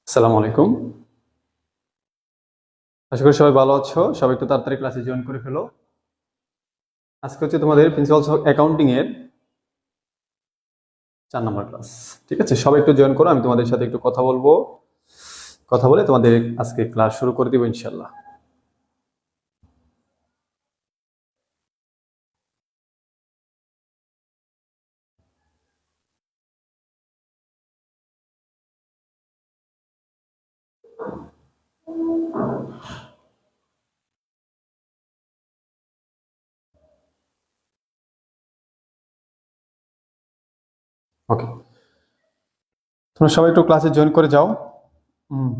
আসসালামু আলাইকুম। আশা করি সবাই ভালো আছো। সবাই একটু তাড়াতাড়ি ক্লাসে জয়েন করে ফেলো। আজকে হচ্ছে তোমাদের প্রিন্সিপালস অ্যাকাউন্টিং এর 4 নম্বর ক্লাস। ঠিক আছে, সবাই একটু জয়েন করো। আমি তোমাদের সাথে একটু কথা বলবো। কথা বলে তোমাদের আজকে ক্লাস শুরু করে দিব ইনশাআল্লাহ। ওকে, তোমরা সবাই একটু ক্লাসে জয়েন করে যাও। হুম,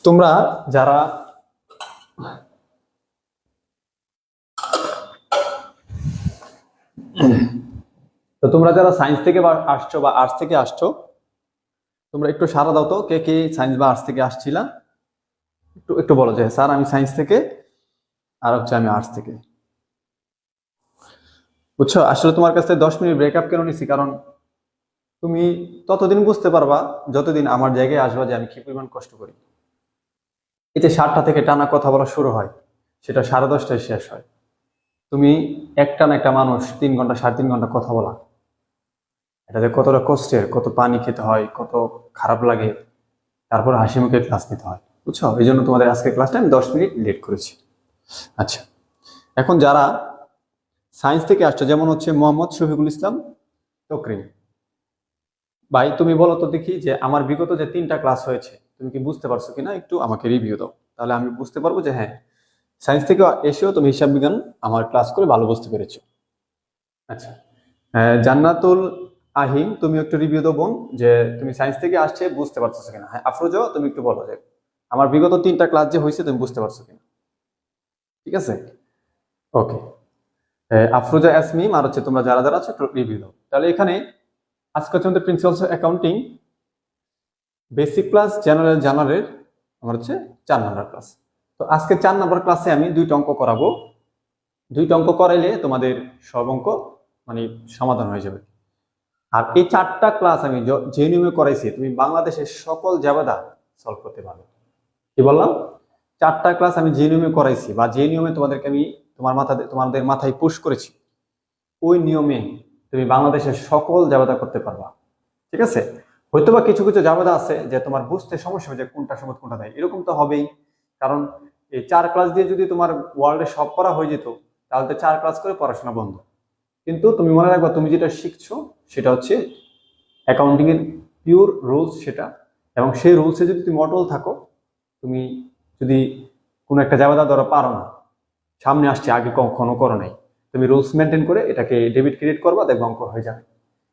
তোমরা যারা তোমরা যারা সায়েন্স থেকে আসছো বা আর্টস থেকে আসছো, তোমরা একটু সাড়া দাও তো, কে কে সায়েন্স বা আর্টস থেকে আসছিলা। একটু একটু বলো যে স্যার আমি সায়েন্স থেকে, আর হচ্ছে আমি আর্টস থেকে। বুঝছো, আসলে তোমার কাছে 10 মিনিট ব্রেকআপ কেন নিছি, কারণ তুমি ততদিন বুঝতে পারবা যতদিন আমার জায়গায় আসবা যে আমি কি পরিমাণ কষ্ট করি। এই যে 7টা থেকে টানা কথা বলা শুরু হয়, সেটা 10:30টায় শেষ হয়। তুমি একটানা একটা মানুষ 3 ঘন্টা 3.5 ঘন্টা কথা বলা, এটা যে কতটা কষ্টের, কত পানি খেতে হয়, কত খারাপ লাগে, তারপর হাসি মুখে ক্লাস নিতে হয়। বুঝছো, এই জন্য তোমাদের আজকে ক্লাসটা আমি 10 মিনিট লেট করেছি। আচ্ছা, এখন যারা সায়েন্স থেকে আসছো, যেমন হচ্ছে মোহাম্মদ শফিকুল ইসলাম তকরিম, ভাই তুমি বলো তো দেখি যে আমার বিগত যে 3টা ক্লাস হয়েছে তুমি কি বুঝতে পারছো কিনা, একটু আমাকে রিভিউ দাও, তাহলে আমি বুঝতে পারবো যে হ্যাঁ, সায়েন্স থেকে এসেও তুমি হিসাব বিজ্ঞান আমার ক্লাস করে ভালো বুঝতে পেরেছো। আচ্ছা, জান্নাতুল আহিম, তুমি একটু রিভিউ দাও বোন, যে তুমি সায়েন্স থেকে আসছে বুঝতে পারছো কিনা। হ্যাঁ আফরোজা, তুমি একটু বলো যে আমার বিগত 3টা ক্লাস যে হয়েছে তুমি বুঝতে পারছো কিনা। ঠিক আছে, ওকে। আফরোজা ইয়াসমিন আর হচ্ছে তোমরা যারা যারা আছো একটু রিভিউ দাও। তাহলে এখানে আজকে হচ্ছে আমাদের principal accounting basic class general জার্নালের আমার হচ্ছে 4 নম্বর ক্লাস। তো আজকে 4 নম্বর ক্লাসে আমি 2টা অঙ্ক করাবো। 2টা অঙ্ক করাইলে তোমাদের সব অঙ্ক মানে সমাধান হয়ে যাবে। আর এই 4টা ক্লাস আমি যে নিয়মে করাইছি তুমি বাংলাদেশের সকল জাবেদা সলভ করতে পারবে। কি বললাম? 4টা ক্লাস আমি যে নিয়মে করাইছি বা যে নিয়মে তোমাদেরকে আমি তোমাদের মাথায় পুশ করেছি, ওই নিয়মে তুমি বাংলাদেশের সকল জাবেদা করতে পারবা। ঠিক আছে, হয়তোবা কিছু কিছু জাবেদা আছে যে তোমার বুঝতে সমস্যা হবে যে কোনটা সবুজ কোনটা নাই, এরকম তো হবেই। কারণ এই 4 ক্লাস দিয়ে যদি তোমার ওয়ার্ল্ডে সব করা হয়ে যেত, তাহলে তো 4 ক্লাস করে পড়াশোনা বন্ধ। কিন্তু তুমি মনে রাখবা, তুমি যেটা শিখছো সেটা হচ্ছে অ্যাকাউন্টিং এর পিওর রুলস সেটা, এবং সেই রুলসে যদি তুমি অটল থাকো, তুমি যদি কোনো একটা জাবেদা ধরো পারো না, সামনে আসছে আগে কখনো করো নাই, তুমি রুলস মেনটেন করে এটাকে ডেবিট ক্রেডিট করবা, দেখবে অঙ্ক হয়ে যাবে।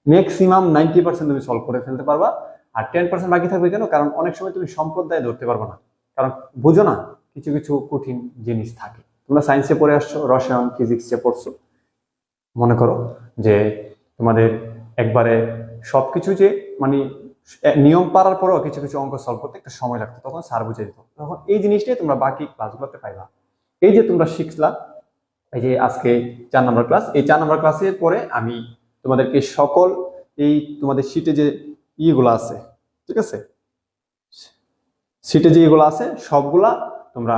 ম্যাক্সিমাম 90% তুমি সলভ করে ফেলতে পারবা। আর 10% বাকি থাকবে কেন, কারণ অনেক সময় তুমি সম্প্রদায় ধরতে পারবে না, কারণ বুঝো না, কিছু কিছু কঠিন জিনিস থাকে। তোমরা সায়েন্সে পড়ে আসছো, রসায়ন ফিজিক্সে পড়ছো, মনে করো যে তোমাদের একবারে সবকিছু যে মানে নিয়ম পারার পরেও কিছু কিছু অঙ্ক সলভ করতে একটা সময় লাগতো, তখন স্যার বুঝে দিত। তখন এই জিনিসটাই তোমরা বাকি ক্লাসগুলোতে পাইবা। এই যে তোমরা শিখলা, এই যে আজকে 4 নম্বর ক্লাস, এই 4 নম্বর ক্লাসের পরে আমি তোমাদেরকে সকল এই তোমাদের শীটে যে ইয়েগুলো আছে, ঠিক আছে, শীটে যে ইয়েগুলো আছে সবগুলা তোমরা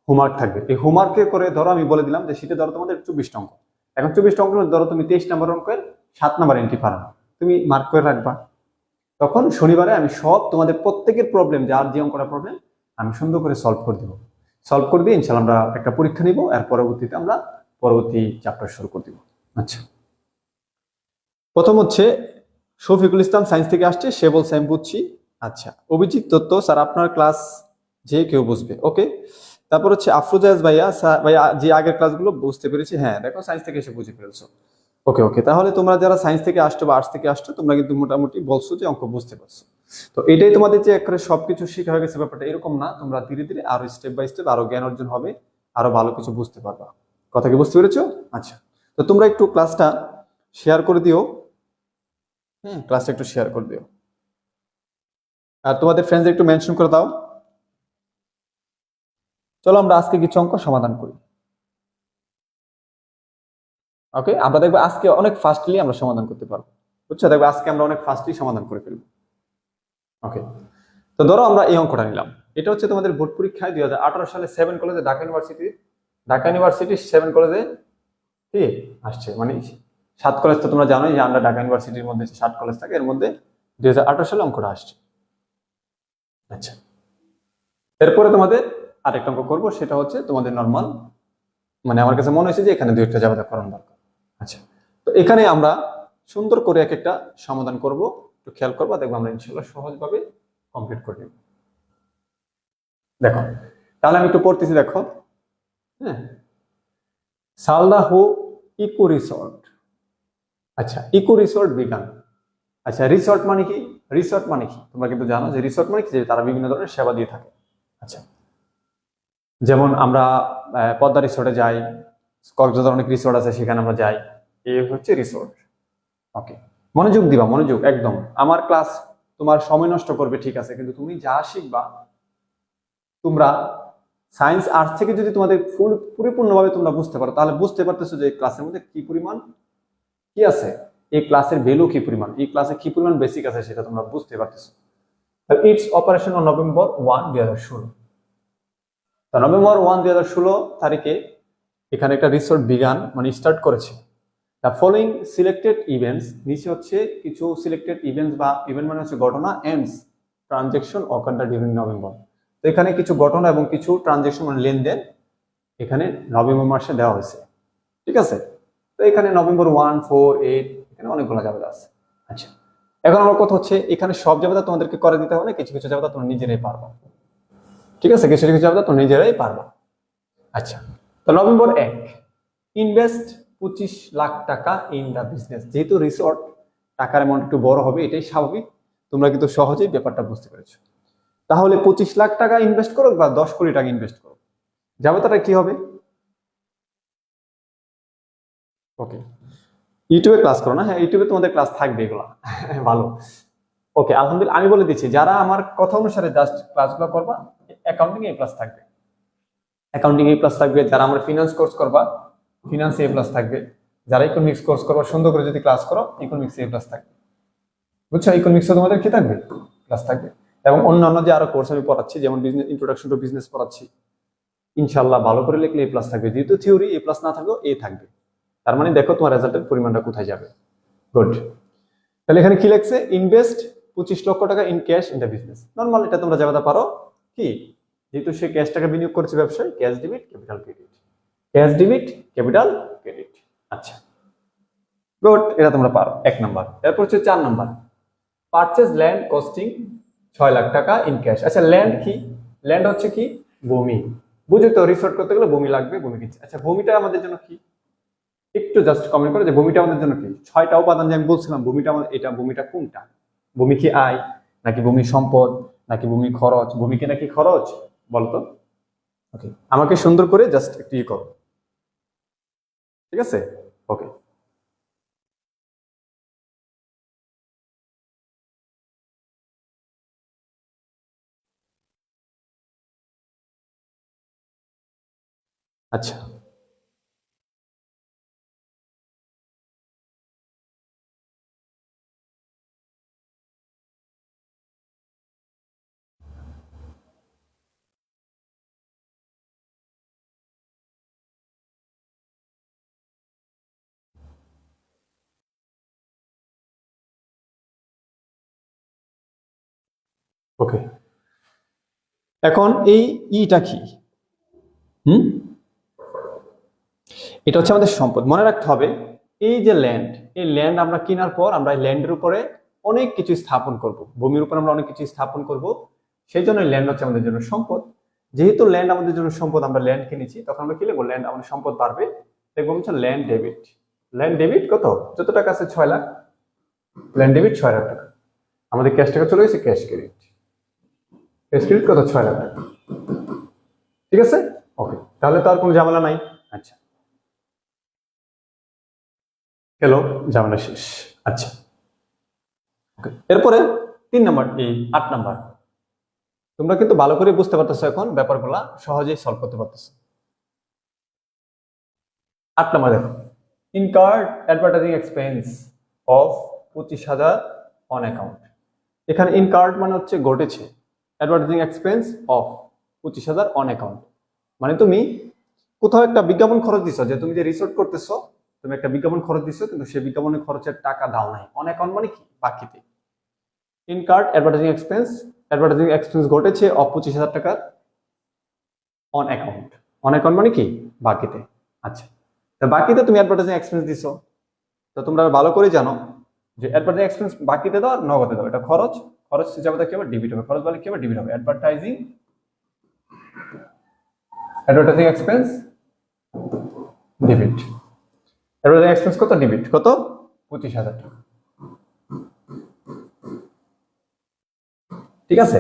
হোমওয়ার্ক থাকবে। এই হোমওয়ার্কে করে ধরো আমি বলে দিলাম যে শীটে ধরো তোমাদের 24টা অঙ্ক। এখন 24টা অঙ্ক ধরো তুমি 23 নম্বর অঙ্কের 7 নম্বর এন্ট্রি পারো না, তুমি মার্ক করে রাখবা। তখন শনিবারে আমি সব তোমাদের প্রত্যেকের প্রবলেম, যার যে অঙ্কটা প্রবলেম, আমি সুন্দর করে সলভ করে দিব। সলভ করে দিয়ে ইনশাল্লাহ আমরা একটা পরীক্ষা নিব, আর পরবর্তীতে আমরা পরবর্তী চ্যাপ্টার শুরু করে দিব। আচ্ছা, প্রথম হচ্ছে শফিকুল ইসলাম সায়েন্স থেকে আসছে, সে বলছে আমি বুঝছি। আচ্ছা, অভিজিৎ দত্ত, স্যার আপনার ক্লাস যে কেউ বুঝবে, ওকে। তারপর হচ্ছে আফরোজাজ ভাইয়া, ভাইয়া যে আগের ক্লাসগুলো বুঝতে পেরেছি, হ্যাঁ দেখো সায়েন্স থেকে এসে বুঝে ফেলছো। ওকে ওকে, তাহলে তোমরা যারা সায়েন্স থেকে আসছো বা আর্টস থেকে আসছো, তোমরা কিন্তু মোটামুটি বলছো যে অঙ্ক বুঝতে পারছো। তো এটাই তোমাদের যে একবারে সবকিছু শেখা হয়ে গেছে ব্যাপারটা এরকম না, তোমরা ধীরে ধীরে আরো স্টেপ বাই স্টেপ আরো জ্ঞান অর্জন হবে, আরো ভালো কিছু বুঝতে পারবা। কথা কি বুঝতে পেরেছো? আচ্ছা, তো তোমরা একটু ক্লাসটা শেয়ার করে দিও। ক্লাসটা একটু শেয়ার করে দিও, আর তোমাদের ফ্রেন্ডস একটু মেনশন করে দাও। চলো আমরা আজকে কিছু অঙ্ক সমাধান করি। ওকে, আমরা দেখবো আজকে অনেক ফাস্টলি আমরা সমাধান করতে পারবো। বুঝছো, দেখবো আজকে আমরা অনেক ফাস্টলি সমাধান করে ফেলবো। ওকে, তো ধরো আমরা এই অঙ্কটা নিলাম। এটা হচ্ছে তোমাদের বোর্ড পরীক্ষায় 2018 সালে 7 কলেজে ঢাকা ইউনিভার্সিটি 7 কলেজে কি আসছে, মানে 7 কলেজ তো তোমরা জানোই যে আমরা ঢাকা ইউনিভার্সিটির মধ্যে 7 কলেজ থাকে, এর মধ্যে 2018 সালে অঙ্কটা আসছে। আচ্ছা, এরপরে তোমাদের আরেকটা অঙ্ক করবো, সেটা হচ্ছে তোমাদের নর্মাল, মানে আমার কাছে মনে হয়েছে যে এখানে 2 একটা জাবেদা করানো দরকার। আচ্ছা, তো এখানে আমরা সুন্দর করে এক একটা সমাধান করব, একটু খেয়াল করবো, দেখবো আমরা ইনশাল্লাহ সহজভাবে কমপ্লিট করে নেব। দেখো, তাহলে আমি একটু পড়তেছি, দেখো। হ্যাঁ, সালদাহু ইকো রিসর্ট। আচ্ছা, ইকো রিসর্ট বিজ্ঞান। আচ্ছা, রিসর্ট মানে কি? রিসর্ট মানে কি তোমরা কিন্তু জানো যে রিসর্ট মানে কি, যে তারা বিভিন্ন ধরনের সেবা দিয়ে থাকে। আচ্ছা, যেমন আমরা পদ্মা রিসোর্টে যাই, কক্সবাজার অনেক রিসোর্ট আছে, সেখানে আমরা যাই, এই হচ্ছে রিসোর্ট। ওকে, মনোযোগ দিবা, মনোযোগ একদম। আমার ক্লাস তোমার সময় নষ্ট করবে ঠিক আছে, কিন্তু তুমি যা শিখবা, তোমরা সায়েন্স আর্টস থেকে যদি তোমাদের পরিপূর্ণভাবে তোমরা বুঝতে পারো, তাহলে বুঝতে পারতেছো যে ক্লাসের মধ্যে কি পরিমাণ কি আছে, এই ক্লাসের ভ্যালু কি পরিমাণ, এই ক্লাসে কি পরিমাণ বেসিক আছে, সেটা তোমরা বুঝতে পারতেছো। It's operation on November 1, 2016। November 1, 2016 তারিখে এখানে একটা রিসোর্ট বিগান, মানে স্টার্ট করেছে। দ্য ফলোইং সিলেক্টেড ইভেন্টস, নিচে হচ্ছে কিছু সিলেক্টেড ইভেন্টস বা ইভেন্ট মানে হচ্ছে ঘটনা, এন্ডস ট্রানজেকশন অকার ডিউরিং নভেম্বর। তো এখানে কিছু ঘটনা এবং কিছু ট্রানজেকশন মানে লেনদেন এখানে নভেম্বর মাসে দেওয়া হয়েছে, ঠিক আছে। তো এখানে নভেম্বর 1, 4, 8 এখানে অনেকগুলো জাবেদা আছে। আচ্ছা, এখন আমার কথা হচ্ছে এখানে সব জাবেদা তোমাদেরকে করে দিতে হবে, কিছু কিছু জাবেদা তোমরা নিজেরাই পারবা, ঠিক আছে, কিছু কিছু জাবেদা তোমরা নিজেরাই পারবা। আচ্ছা, তো নভেম্বর 1, ইনভেস্ট 25 লাখ টাকা ইন দা বিজনেস। যেহেতু রিসর্ট, টাকার অ্যামাউন্ট একটু বড় হবে, এটাই স্বাভাবিক, তোমরা কিন্তু সহজেই ব্যাপারটা বুঝতে পেরেছো। তাহলে 25 লাখ টাকা ইনভেস্ট করো বা 10 কোটি টাকা ইনভেস্ট করো, জাবেদাটা কি হবে? ওকে, ইউটিউবে ক্লাস করো না? হ্যাঁ, ইউটিউবে তোমাদের ক্লাস থাকবে এগুলা। ভালো, ওকে, আলহামদুলিল্লাহ। আমি বলে দিচ্ছি, যারা আমার কথা অনুসারে জাস্ট ক্লাসগুলো করবা, অ্যাকাউন্টিং এ প্লাস থাকবে, অ্যাকাউন্টিং এ প্লাস থাকবে। যারা আমার ফিনান্স কোর্স করবা, ফিনান্স এ প্লাস থাকবে। যারা ইকোনমিক্স কোর্স করবা, সুন্দর করে যদি ক্লাস করো, ইকোনমিক্স এ প্লাস থাকবে, বুঝছো? ইকোনমিক্সে তোমাদের কি থাকবে? ক্লাস থাকবে। এবং অন্যান্য যে আরো কোর্স আমি পড়াচ্ছি, যেমন বিজনেস ইন্ট্রোডাকশন টু বিজনেস পড়াচ্ছি, ইনশাআল্লাহ ভালো করে লিখলে এ প্লাস থাকবে। যেহেতু থিওরি, এ প্লাস না থাকলেও এ থাকবে। তার মানে দেখো তোমার রেজাল্টের পরিমাণটা কোথায় যাবে। গুড। তাহলে এখানে কি লিখছে? ইনভেস্ট 25 লক্ষ টাকা in cash in the business. Normal এটা তোমরা জানাতে পারো কি, যেহেতু সে ক্যাশ টাকা বিনিয়োগ করছে ব্যবসায়, cash debit capital credit, cash debit capital credit. আচ্ছা, গুড, এটা তোমরা পারো 1 নাম্বার। এরপর হচ্ছে 4 number, purchase land costing 6 lakh টাকা ইন ক্যাশ। আচ্ছা, ল্যান্ড কি? ল্যান্ড হচ্ছে কি? ভূমি। বুঝো তো, রিসোর্ট করতে গেলে ভূমি লাগবে, ভূমি কিনছে। আচ্ছা, ভূমিটা আমাদের জন্য কি? একটু জাস্ট কমেন্ট করে যে ভূমিটা আমাদের জন্য কি? 6টা উপাদান যে আমি বলছিলাম, ভূমিটা আমাদের, এটা ভূমিটা কোনটা? ভূমি কি আয়, নাকি ভূমি সম্পদ, নাকি ভূমি খরচ? ভূমি কি নাকি খরচ, বলতো? ওকে, আমাকে সুন্দর করে জাস্ট একটু ই করো, ঠিক আছে? ওকে, আচ্ছা, ওকে। এখন এই ইটা কি? হুম, এটা হচ্ছে আমাদের সম্পদ। মনে রাখতে হবে, এই যে ল্যান্ড, এই ল্যান্ড আমরা কেনার পর আমরা এই ল্যান্ডের উপরে অনেক কিছু স্থাপন করব, ভূমির উপর আমরা অনেক কিছু স্থাপন করব, সেই জন্য ল্যান্ড হচ্ছে আমাদের জন্য সম্পদ। যেহেতু ল্যান্ড আমাদের জন্য সম্পদ, আমরা ল্যান্ড কিনেছি, তখন আমরা কি লিখবো? ল্যান্ড আমাদের সম্পদ বাড়বে, দেখবো হচ্ছে ল্যান্ড ডেবিট। ল্যান্ড ডেবিট কত? যত টাকা আছে 6 লাখ, ল্যান্ড ডেবিট 6 লাখ টাকা। আমাদের ক্যাশ টাকা চলে গেছে ক্যাশ ক্রেডিট। ক্যাশ ক্রেডিট কত? 6 লাখ টাকা, ঠিক আছে? ওকে, তাহলে তো আর কোনো ঝামেলা নাই। আচ্ছা, হ্যালো, ঝামেলা শেষ। আচ্ছা, এরপরে 3 নাম্বার, এই 8 নাম্বার। তোমরা কিন্তু ভালো করে বুঝতে পারতেছো, এখন ব্যাপারগুলা সহজেই সলভ করতে পারতেছো। 8 নাম্বার দেখো, incurred advertising expense of 25,000 on account. এখানে ইনকার্ড মানে হচ্ছে ঘটেছে, advertising expense of 25,000 on account, মানে তুমি কোথাও একটা বিজ্ঞাপন খরচ দিছো, যে তুমি যে রিসোর্ট করতেছো তুমি একটা বিজ্ঞাপন খরচ দিছো, কিন্তু সেই বিজ্ঞাপনের খরচের টাকা দাও নাই, অন অ্যাকাউন্ট মানে কি বাকিতে। ইনকার্ড অ্যাডভার্টাইজিং এক্সপেন্স ঘটেছে অফ 25,000 টাকা অন অ্যাকাউন্ট, অন অ্যাকাউন্ট মানে কি বাকিতে। আচ্ছা, তো বাকিতে তুমি অ্যাডভার্টাইজিং এক্সপেন্স দিছো, তো তোমরা ভালো করে জানো যে অ্যাডভার্টাইজিং এক্সপেন্স বাকিতে দাও আর নগদে দাও, এটা খরচ, খরচ হিসাবে কি হবে ডেবিট হবে, খরচ বলে কি হবে ডেবিট হবে। Advertising expense debit, advertising expense কত ডেবিট, কত 25,000 টাকা। ঠিক আছে,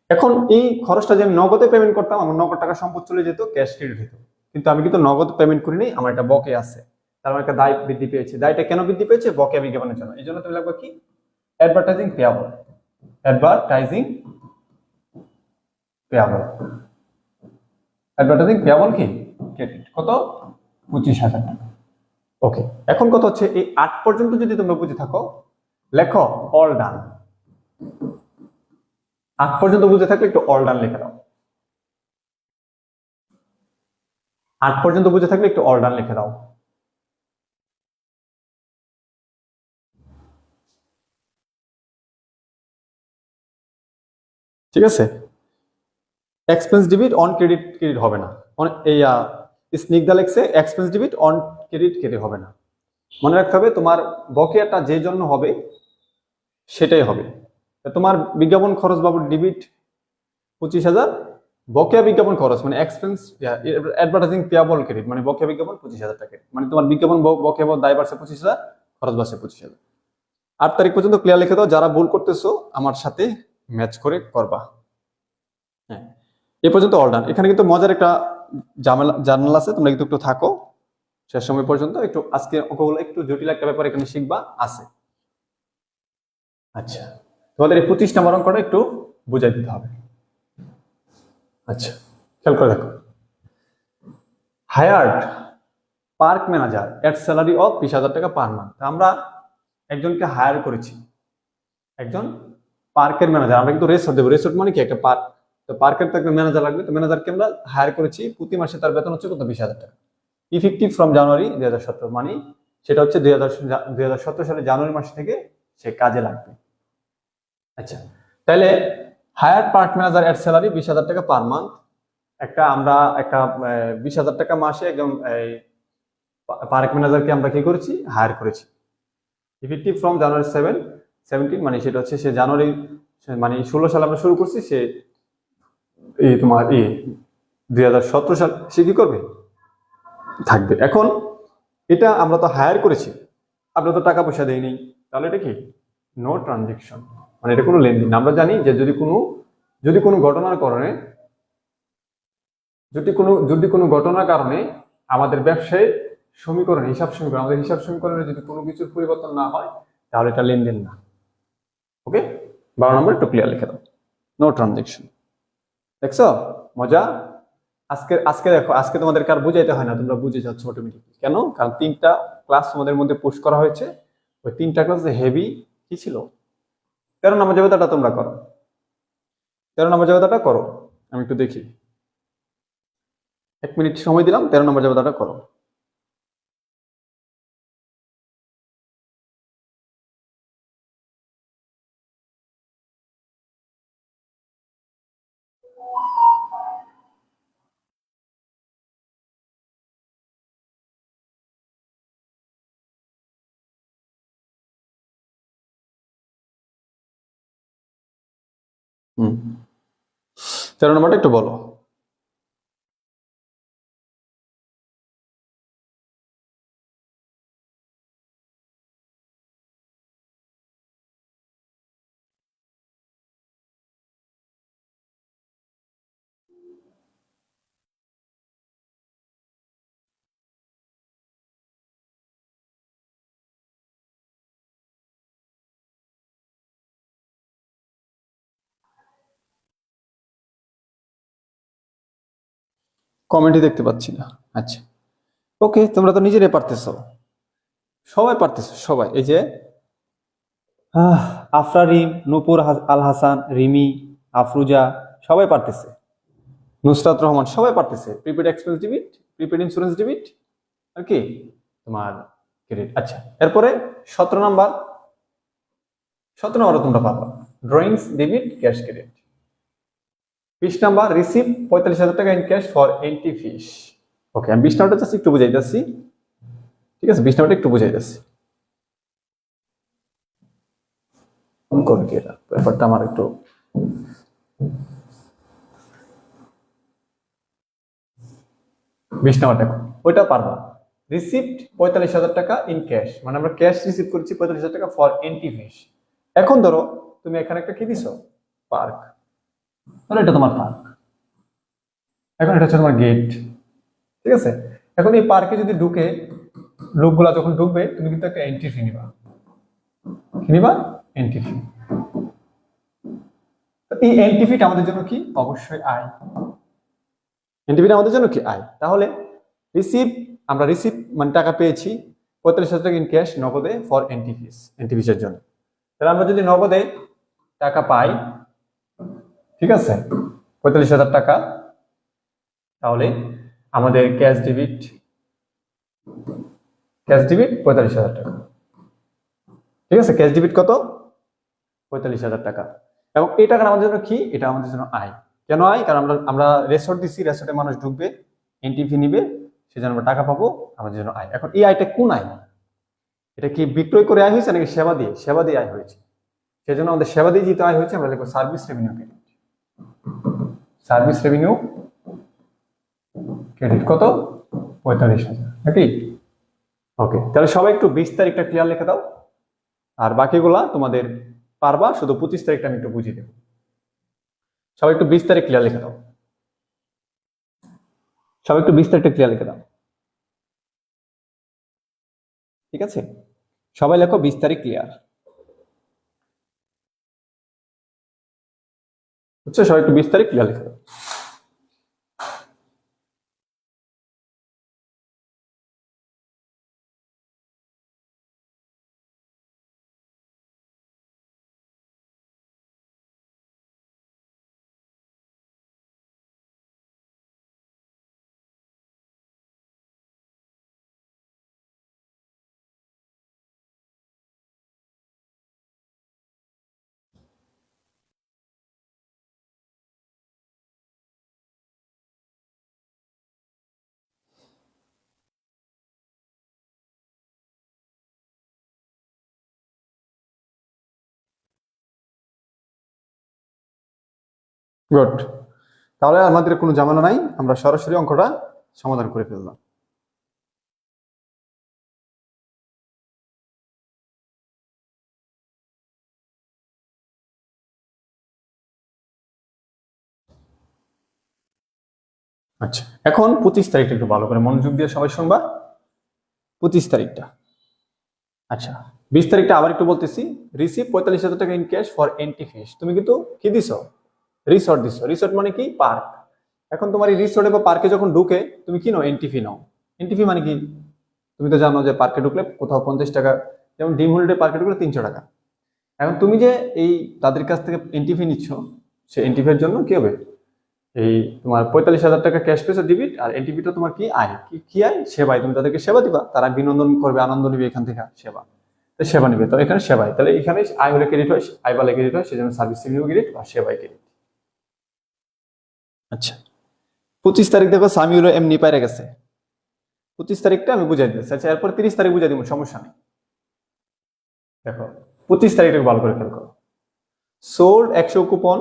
এখন এই খরচটা যে আমি নগদে পেমেন্ট করতাম, আমার নগদ টাকা সম্পদ চলে যেত, ক্যাশ ক্রেডিট হতো, কিন্তু আমি কিন্তু নগদ পেমেন্ট করিনি, আমার একটা বকে আছে, তার মানে একটা দায় বৃদ্ধি পেয়েছে। দায়টা কেন বৃদ্ধি পেয়েছে? বকেয়া বিজ্ঞাপনের জন্য। এই জন্য তুমি লাগবে কি advertising payable, advertising payable, advertising payable কি ক্রেডিট, কত 25,000 টাকা। ওকে, এখন কত হচ্ছে এই 8 পর্যন্ত যদি তোমরা বুঝে থাকো, লেখো অল ডান। 8 পর্যন্ত বুঝে থাকলে একটু অল ডান লিখে দাও। 8 পর্যন্ত বুঝে থাকলে একটু অল ডান লিখে দাও। ঠিক আছে, expense debit on credit, credit হবে না। এই স্নিগ্ধা লেখছে expense debit on credit, credit হবে না। মনে রাখতে হবে তোমার বকেয়াটা যে জন্য হবে সেটাই হবে। তোমার বিজ্ঞাপন খরচ বাবদ ডেবিট 25,000, বকেয়া বিজ্ঞাপন খরচ মানে এক্সপেন্স অ্যাডভার্টাইজিং পেয়াবল ক্রেডিট মানে বকেয়া বিজ্ঞাপন 25,000 টাকা, মানে তোমার বিজ্ঞাপন বকেয়া দায় বাড়ছে 25,000, খরচ বাড়ছে 25,000। 8 তারিখ পর্যন্ত ক্লিয়ার লিখে দাও, যারা ভুল করতেছো আমার সাথে ম্যাচ করে করবা। হ্যাঁ, এই পর্যন্ত অল ডান। এখানে কিন্তু মজার একটা জার্নাল আছে, তোমরা কিন্তু একটু থাকো শেষ সময় পর্যন্ত, একটু আজকে অঙ্কগুলো একটু জটিল একটা ব্যাপার এখানে শিখবা আছে। আচ্ছা, তোমাদের এই 25 নম্বর অঙ্কটা একটু বুঝাই দিতে হবে। আচ্ছা, খেয়াল করে দেখো, hired park manager at salary of 20,000 টাকা পার মান্থ। আমরা একজনকে হায়ার করেছি, একজন পার্কের ম্যানেজার, আমরা কিন্তু রেসর্ট দেবো, রেসর্ট মানে কি একটা পার্ক, তো পার্কের তো একটা ম্যানেজার লাগবে, তো ম্যানেজারকে আমরা হায়ার করেছি, প্রতি মাসে তার বেতন হচ্ছে কত 20,000 টাকা, ইফেক্টিভ ফ্রম জানুয়ারি 2017, মানে সেটা হচ্ছে 2017 সালে জানুয়ারি মাস থেকে সে কাজে লাগবে। আচ্ছা, তাহলে হায়ার পার্ক ম্যানেজার এট স্যালারি 20,000 টাকা পার মান্থ, আমরা একটা 20,000 টাকা মাসে একজন পার্ক ম্যানেজারকে আমরা কি করেছি হায়ার করেছি, ইফেক্টিভ ফ্রম জানুয়ারি 17, মানে সেটা হচ্ছে সে জানুয়ারি মানে 16 সালে আমরা শুরু করছি, সে এই তোমার 2017 সাল সে কি করবে থাকবে। এখন এটা আমরা তো হায়ার করেছি, আমরা তো টাকা পয়সা দেইনি, তাহলে এটা কি নো ট্রানজেকশন, মানে এটা কোনো লেনদেন। আমরা জানি যে যদি কোনো ঘটনার কারণে আমাদের ব্যবসায় সমীকরণ, আমাদের হিসাব সমীকরণে যদি কোনো কিছুর পরিবর্তন না হয় তাহলে এটা লেনদেন না। ওকে, 12 নম্বর একটু ক্লিয়ার লিখে দাও, নো ট্রানজেকশন। দেখছো মজা? আজকে দেখো, আজকে তোমাদেরকে আর বুঝাইতে হয় না, তোমরা বুঝে যাচ্ছ অটোমেটিকলি। কেন? কারণ 3টা ক্লাস তোমাদের মধ্যে পুশ করা হয়েছে, ওই 3টা ক্লাস হেভি কি ছিল। 13 নম্বর জাবেদাটা তোমরা করো, 13 নম্বর জাবেদাটা করো, আমি একটু দেখি, 1 মিনিট সময় দিলাম, 13 নম্বর জাবেদাটা করো। হুম, 13 নম্বরটা একটু বলো। কমেন্টই দেখতে পাচ্ছি না। আচ্ছা, ওকে, তোমরা তো নিজেরাই পারতেছো, সবাই পারতেছো, সবাই। এই যে আফরারিম, নূপুর আল হাসান, রিমি, আফরুজা সবাই পারতেছে, নুসরাত রহমান সবাই পারতেছে। Prepaid expense debit, prepaid insurance debit আর কি তোমার ক্রেডিট। আচ্ছা, এরপরে 17 নাম্বার, 17 নাম্বার তোমরা পাবা drawings debit cash credit. 20 number receive 45,000 টাকা in cash for entry fees. Okay, আমি 20 নাম্বারটা জাস্ট একটু বুঝাই যাচ্ছি, ঠিক আছে? 20 নাম্বারটা একটু বুঝাই যাচ্ছি, করবে কি এটা ব্যাপারটা আমার একটু। 20 নাম্বার দেখো, ওইটা পারবা। রিসিপ্ট 45,000 টাকা ইন ক্যাশ, মানে আমরা ক্যাশ রিসিভ করেছি 45,000 টাকা ফর এন্ট্রি ফিস। এখন ধরো তুমি এখানে একটা কি দিছো, পার্ক, ধরো এটা তোমার পার্ক, এখন এটা হচ্ছে তোমার গেট, ঠিক আছে? এখন এই পার্কে যদি ঢুকে লোকগুলা যখন ঢুকবে, তুমি কিন্তু একটা এন্ট্রি ফি নিবা, কি নিবা? Entry fee. এই এন্ট্রি ফিটা আমাদের জন্য কি? অবশ্যই আয়। এন্ট্রি ফিটা আমাদের জন্য কি? আয়। তাহলে রিসিভ, আমরা রিসিভ মানে টাকা পেয়েছি 45,000 টাকা ইন ক্যাশ নগদে ফর এন্ট্রি ফিস, এন্ট্রি ফিসের জন্য। তাহলে আমরা যদি নগদে টাকা পাই, ঠিক আছে, 45,000 টাকা, তাহলে আমাদের ক্যাশ ডেবিট 45,000 টাকা, ঠিক আছে? ক্যাশ ডেবিট কত? 45,000 টাকা। এবং এই টাকা আমাদের জন্য কি? এটা আমাদের জন্য আয়। কেন আয়? কারণ আমরা রেসর্ট দিচ্ছি, রেসর্টে মানুষ ঢুকবে, এন্ট্রি ফি নিবে, সেজন্য আমরা টাকা পাবো, আমাদের জন্য আয়। এখন এই আয়টা কোন আয়? এটা কি বিক্রয় করে আয় হয়েছে নাকি সেবা দিয়ে? সেবা দিয়ে আয় হয়েছে, সেজন্য আমাদের সেবা দিয়ে যেহেতু আয় হয়েছে, আমরা লিখবো service revenue credit. Service revenue credit কত? 45,000, নাকি? ওকে, তাহলে সবাই একটু 20 তারিখটা ক্লিয়ার লিখে দাও, আর বাকিগুলা তোমাদের পারবা, শুধু 25 তারিখটা আমি একটু বুঝিয়ে দেবো। সবাই একটু 20 তারিখ ক্লিয়ার লিখে দাও, সবাই একটু 20 তারিখটা ক্লিয়ার লিখে দাও, ঠিক আছে? সবাই লেখো 20 তারিখ ক্লিয়ার, বুঝছো? সবাই একটু 20 তারিখ ক্লিয়ার লিখে দাও। গুড, তাহলে আমাদের কোনো ঝামেলা নাই, আমরা সরাসরি অঙ্কটা সমাধান করে ফেললাম। আচ্ছা, এখন 25 তারিখটা একটু ভালো করে মনোযোগ দিয়ে সবাই শুনবা। 25 তারিখটা, আচ্ছা 20 তারিখটা আবার একটু বলতেছি। রিসিভ 45,000 টাকা in cash for entry fees. তুমি কিন্তু কি দিছো? রিসর্ট দিছো। রিসর্ট মানে কি? পার্ক। এখন তোমার এই রিসর্টে বা পার্কে যখন ঢুকে তুমি কি নাও? এন্ট্রি ফি নাও। এন্ট্রি ফি মানে কি? তুমি তো জানো যে পার্কে ঢুকলে কোথাও 50 টাকা, যেমন ডিম হলিডে পার্কে ঢুকলে 300 টাকা। এখন তুমি যে এই তাদের কাছ থেকে এন্ট্রি ফি নিচ্ছ, সেই এন্ট্রি ফির জন্য কি হবে? এই তোমার 45,000 টাকা ক্যাশ পেয়েছো ডেবিট, আর এন্ট্রি ফিটা তোমার কি? আয়। কি আয়? সেবায়। তুমি তাদেরকে সেবা দিবা, তারা বিনোদন করবে, আনন্দ নিবে এখান থেকে, সেবা, সেবা নিবে। তো এখানে সেবায়, তাহলে এখানে আয় হলে ক্রেডিট হয়, আয় বলে ক্রেডিট হয়, সেজন্য সার্ভিস রেভিনিউ ক্রেডিট বা সেবায় ক্রেডিট। আচ্ছা, 25 তারিখ দেখো সামিউল এমনি পাইরে গেছে। 25 তারিখটা আমি বুঝাই দিচ্ছি। আচ্ছা, এরপর 30 তারিখ বুঝাই দিব, সমস্যা নেই। দেখো 25 তারিখটাকে ভালো করে খেয়াল করো। Sold 100 coupon